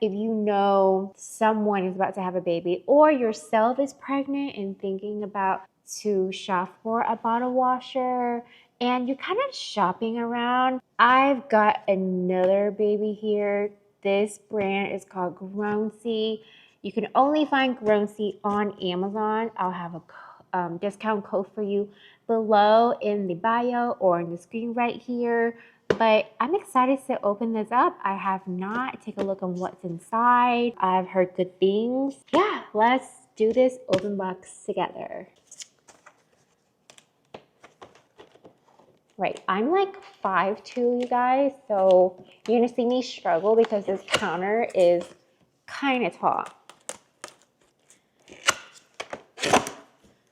if you know someone is about to have a baby or yourself is pregnant and thinking about to shop for a bottle washer and you're kind of shopping around, I've got another baby here. This brand is called Grownsy. You can only find Grownsy on Amazon. I'll have a discount code for you below in the bio or in the screen right here. But I'm excited to open this up. I have not. Take a look on what's inside. I've heard good things. Yeah, let's do this open box together. Right, I'm like 5'2", you guys, so you're gonna see me struggle because this counter is kind of tall.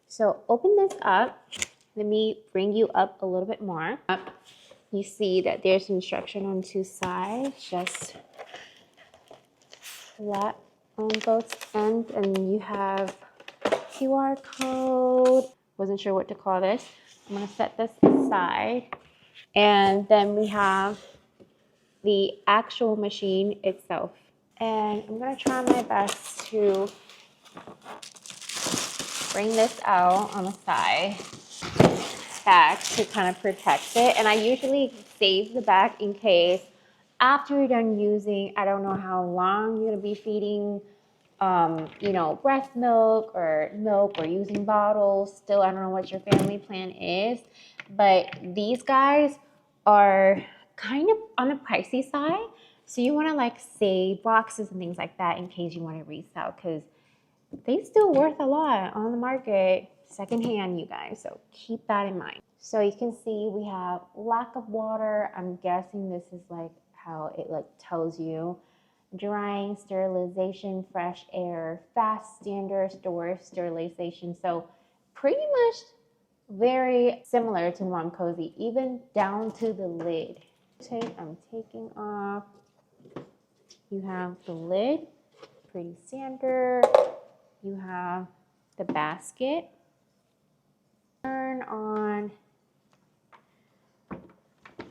So open this up. Let me bring you up a little bit more. You see that there's instruction on two sides, just flat on both ends, and you have QR code. Wasn't sure what to call this. I'm gonna set this aside. And then we have the actual machine itself. And I'm gonna try my best to bring this out on the side back to kind of protect it. And I usually save the back in case after you're done using, I don't know how long you're gonna be feeding breast milk or using bottles. Still, I don't know what your family plan is, but these guys are kind of on the pricey side. So you want to like save boxes and things like that in case you want to resell, because they still worth a lot on the market secondhand, you guys. So keep that in mind. So you can see we have lack of water. I'm guessing this is like how it like tells you. Drying, sterilization, fresh air, fast standard storage, sterilization. So pretty much very similar to Mom Cozy, even down to the lid. I'm taking off. You have the lid, pretty standard. You have the basket. Turn on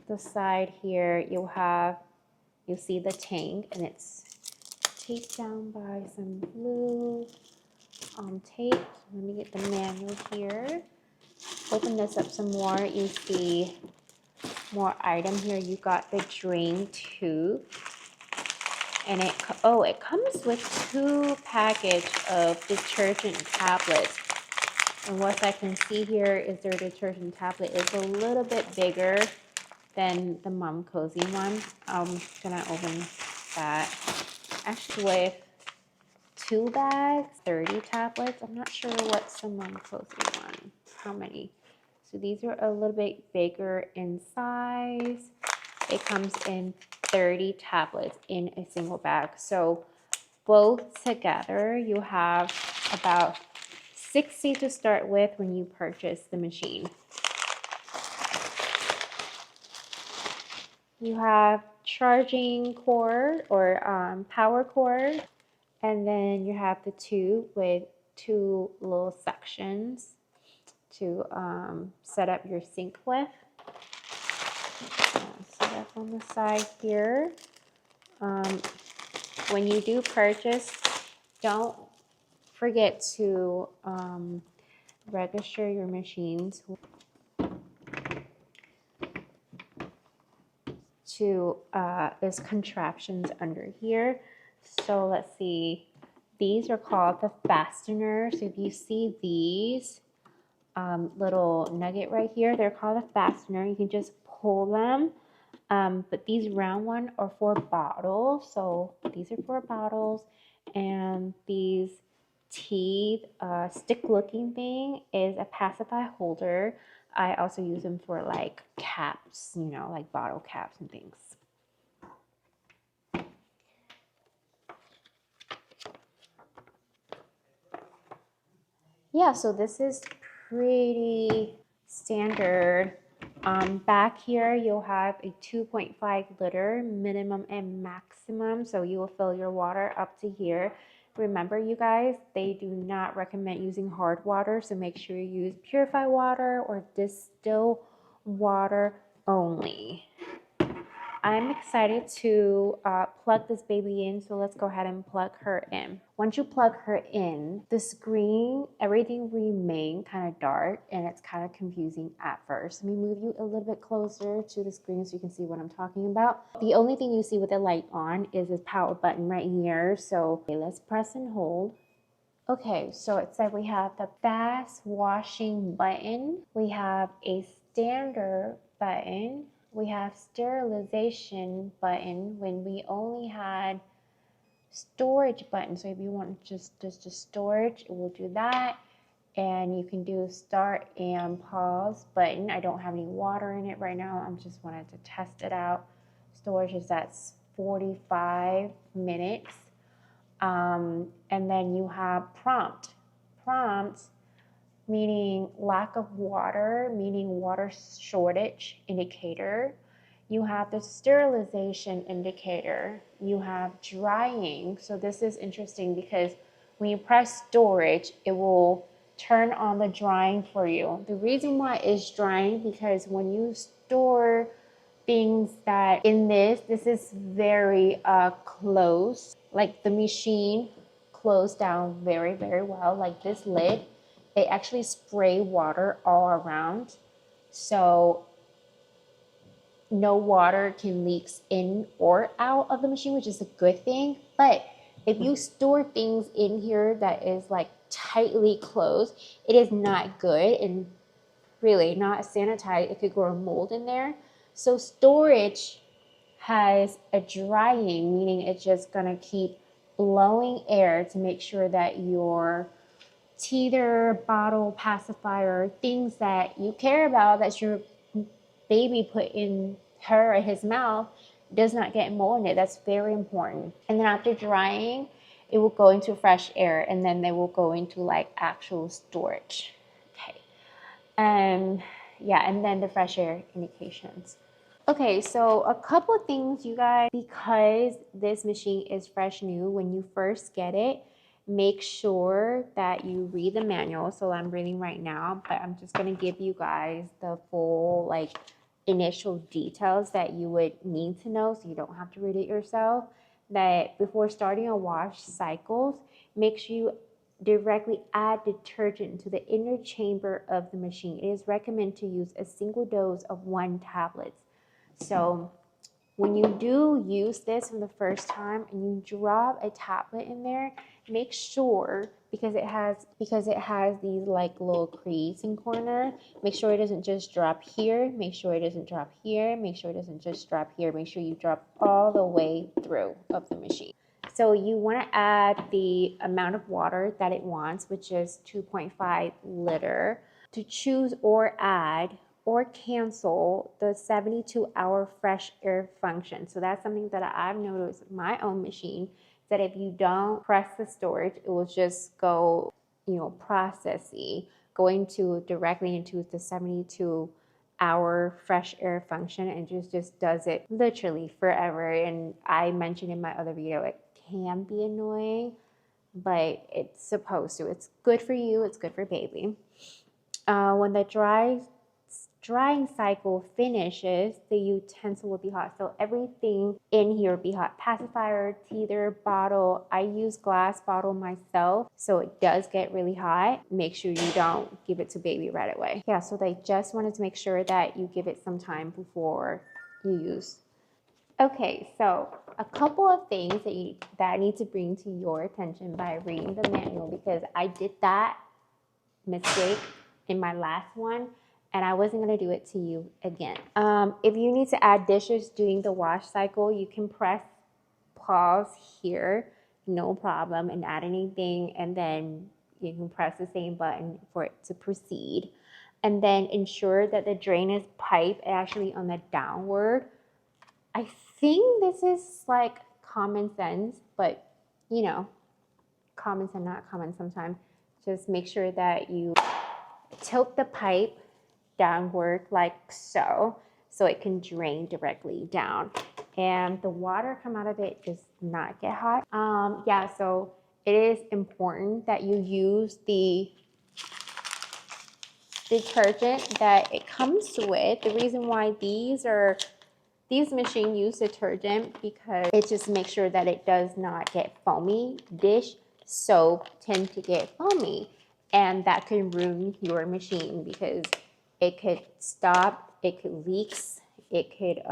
the side here. You'll see the tank, and it's taped down by some blue tape. Let me get the manual here. Open this up some more. You see more item here. You got the drain tube, and it comes with 2 packages of detergent tablets. And what I can see here is their detergent tablet is a little bit bigger than the Mom Cozy one. I'm gonna open that. Actually, with 2 bags, 30 tablets. I'm not sure what's the Mom Cozy one. How many? So these are a little bit bigger in size. It comes in 30 tablets in a single bag. So both together, you have about 60 to start with when you purchase the machine. You have charging cord or power cord, and then you have the tube with 2 little sections to set up your sink with. So that's on the side here. When you do purchase, don't forget to register your machines to there's contraptions under here. So let's see, these are called the Fasteners. If you see these little nugget right here, they're called a fastener. You can just pull them. But these round one are for bottles. So these are for bottles, and these teeth stick looking thing is a pacifier holder. I also use them for like caps, like bottle caps and things. Yeah, so this is pretty standard. Back here, you'll have a 2.5 liter minimum and maximum. So you will fill your water up to here. Remember, you guys, they do not recommend using hard water. So make sure you use purified water or distilled water only. I'm excited to plug this baby in, so let's go ahead and plug her in. Once you plug her in, the screen, everything remains kind of dark and it's kind of confusing at first. Let me move you a little bit closer to the screen so you can see what I'm talking about. The only thing you see with the light on is this power button right here. So okay, let's press and hold. Okay, so it said we have the fast washing button. We have a standard button. We have sterilization button when we only had storage button. So if you want just storage, it will do that. And you can do start and pause button. I don't have any water in it right now. I'm just wanted to test it out. Storage is at 45 minutes. And then you have prompt. Prompt meaning lack of water, meaning water shortage indicator. You have the sterilization indicator. You have drying. So this is interesting because when you press storage, it will turn on the drying for you. The reason why it's drying because when you store things that in this is very close, like the machine closed down very, very well. Like this lid, it actually spray water all around. So no water can leak in or out of the machine, which is a good thing. But if you store things in here that is like tightly closed, it is not good and really not sanitized. It could grow mold in there. So storage has a drying, meaning it's just gonna keep blowing air to make sure that your teether, bottle, pacifier, things that you care about, that your baby put in her or his mouth, does not get mold in it. That's very important. And then after drying, it will go into fresh air and then they will go into like actual storage. Okay. Yeah, and then the fresh air indications. Okay, so a couple of things, you guys, because this machine is fresh new, when you first get it, make sure that you read the manual. So I'm reading right now, but I'm just going to give you guys the full like initial details that you would need to know so you don't have to read it yourself. That before starting a wash cycles, make sure you directly add detergent to the inner chamber of the machine. It is recommended to use a single dose of 1 tablet. So when you do use this for the first time and you drop a tablet in there, make sure, because it has these like little crease in corner, make sure it doesn't just drop here, make sure it doesn't drop here, make sure it doesn't just drop here, make sure you drop all the way through of the machine. So you want to add the amount of water that it wants, which is 2.5 liter. To choose or add or cancel the 72-hour fresh air function. So that's something that I've noticed with my own machine, that if you don't press the storage, it will just go, processy, going to directly into the 72-hour fresh air function, and just does it literally forever. And I mentioned in my other video, it can be annoying, but it's supposed to. It's good for you. It's good for baby. When the drying cycle finishes, the utensil will be hot. So everything in here will be hot. Pacifier, teether, bottle. I use glass bottle myself, so it does get really hot. Make sure you don't give it to baby right away. Yeah, so they just wanted to make sure that you give it some time before you use. Okay, so a couple of things that I need to bring to your attention by reading the manual, because I did that mistake in my last one and I wasn't going to do it to you again. If you need to add dishes during the wash cycle, you can press pause here, no problem, and add anything, and then you can press the same button for it to proceed. And then ensure that the drainage pipe actually on the downward. I think this is like common sense, but common sense, not common sometimes. Just make sure that you tilt the pipe downward like so it can drain directly down, and the water come out of it does not get hot. Yeah, so it is important that you use the detergent that it comes with. The reason why these are These machines use detergent because it just makes sure that it does not get foamy. Dish soap tend to get foamy, and that could ruin your machine because it could stop, it could leaks, it could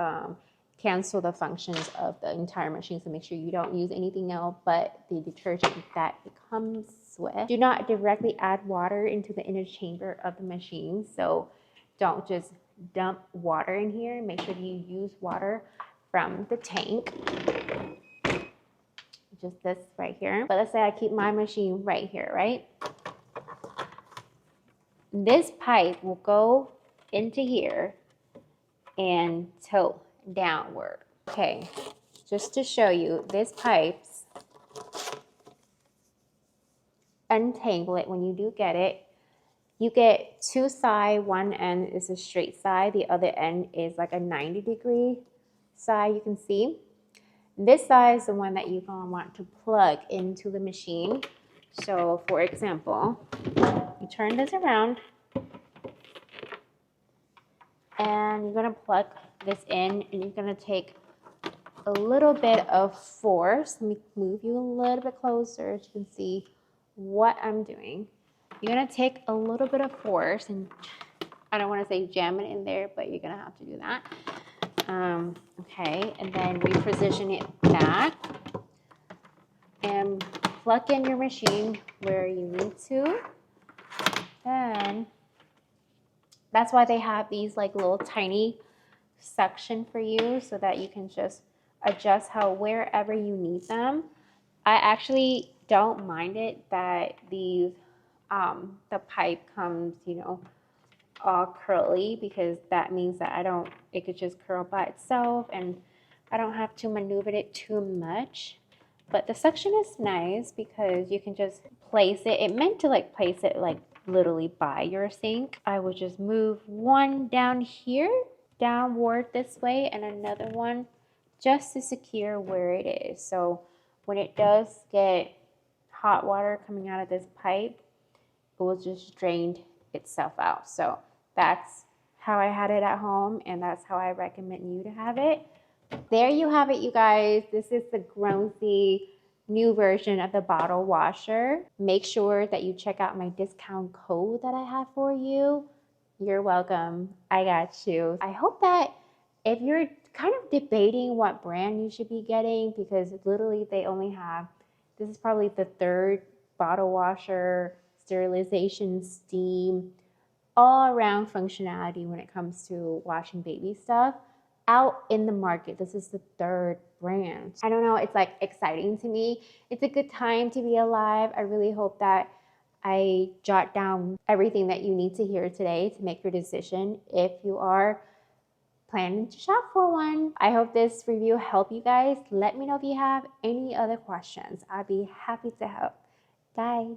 cancel the functions of the entire machine. So make sure you don't use anything else but the detergent that it comes with. Do not directly add water into the inner chamber of the machine. So don't just dump water in here. Make sure you use water from the tank. Just this right here. But let's say I keep my machine right here, right? This pipe will go into here and tilt downward. Okay, just to show you, this pipe's untangle it when you do get it. You get two sides. One end is a straight side. The other end is like a 90-degree side, you can see. This side is the one that you're going to want to plug into the machine. So, for example, you turn this around and you're going to plug this in, and you're going to take a little bit of force. Let me move you a little bit closer so you can see what I'm doing. You're going to take a little bit of force, and I don't want to say jam it in there, but you're going to have to do that. Okay, and then reposition it back and plug in your machine where you need to. Then that's why they have these like little tiny section for you so that you can just adjust how wherever you need them. I actually don't mind it that these the pipe comes, you know, all curly, because that means that it could just curl by itself and I don't have to maneuver it too much. But the suction is nice because you can just place it. It meant to like place it like literally by your sink. I would just move one down here, downward this way, and another one just to secure where it is. So when it does get hot water coming out of this pipe, it will just drain itself out. So that's how I had it at home, and that's how I recommend you to have it. There you have it, you guys. This is the Grownsy new version of the bottle washer. Make sure that you check out my discount code that I have for you. You're welcome. I got you. I hope that if you're kind of debating what brand you should be getting, because literally they only have, this is probably the third bottle washer, sterilization, steam, all around functionality when it comes to washing baby stuff out in the market. This is the third brand. I don't know, it's like exciting to me. It's a good time to be alive. I really hope that I jot down everything that you need to hear today to make your decision if you are planning to shop for one. I hope this review helped you guys. Let me know if you have any other questions. I'd be happy to help. Bye.